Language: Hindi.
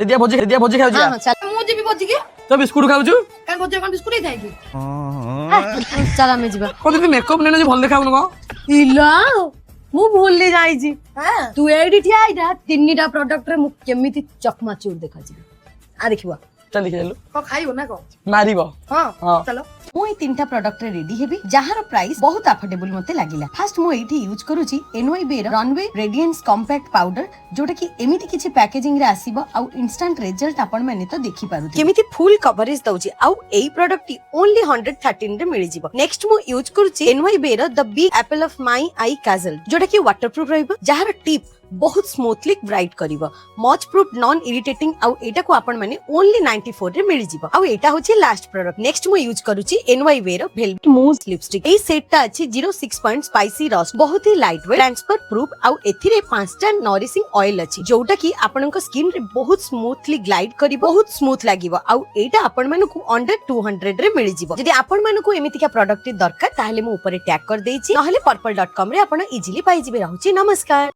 दिया भोजी खाऊ हां चल मु जीबी भोजी के तो बिस्कुट खाऊछु कान भोजी कोन बिस्कुट ही थाई की चल हमें जीवा को तू मेकअप नेने भल देखाउन को इला मु भूली जाई छी हां तू एडी ठिया आइरा तीनटा प्रोडक्ट रे मु केमिति चकमाचूर देखा छी आ देखिबा चल देखि चलु को खाइबो ना को मारिबो हां हां चलो मु ए तीनटा प्रोडक्ट रे रेडी हेबी जहार प्राइस बहुत अफोर्डेबल मते लागिला। फर्स्ट मु एठी यूज करूची एनवाईबी रो रनवे रेडियंस कॉम्पैक्ट पाउडर जोटा कि एमिति किछि पैकेजिंग रे आसीबो आ इंस्टेंट रिजल्ट आपण माने तो देखि पारु केमिति फुल कवरेज दउची आ एई प्रोडक्ट ओनली 113 रे मिलि जिवो। नेक्स्ट मु यूज करूची एनवाईबी रो the big apple of my eye kajal जोटा कि वाटरप्रूफ रहइबो जहार टिप बहुत स्मूथली ब्राइट करिवो मच प्रूफ नॉन इरिटेटिंग आ एटा को आपण माने ओनली 94 रे मिलि जिवो। आ एटा होची लास्ट प्रोडक्ट। नेक्स्ट मु यूज करूची एनवाईबी रो वेलवेट मूव लिपस्टिक ए सेटटा अछि 06 पॉइंट स्पाइसी रस बहुत ही लाइट वेट ट्रांसफर प्रूफ आ एथिरे 5टा नरिशिंग ऑयल अछि जोटा कि आपनक स्किन रे बहुत स्मूथली ग्लाइड करी बहुत स्मूथ लागिवो। आ एटा आपण मानकु अंडर 200 रे मिलि जिवो। जदि आपण मानकु एमितिका प्रोडक्ट दरकार ताहले मु ऊपर टैग कर देइछि नहले purple.com रे आपण इजीली पाइ जिवे। रहउछि नमस्कार।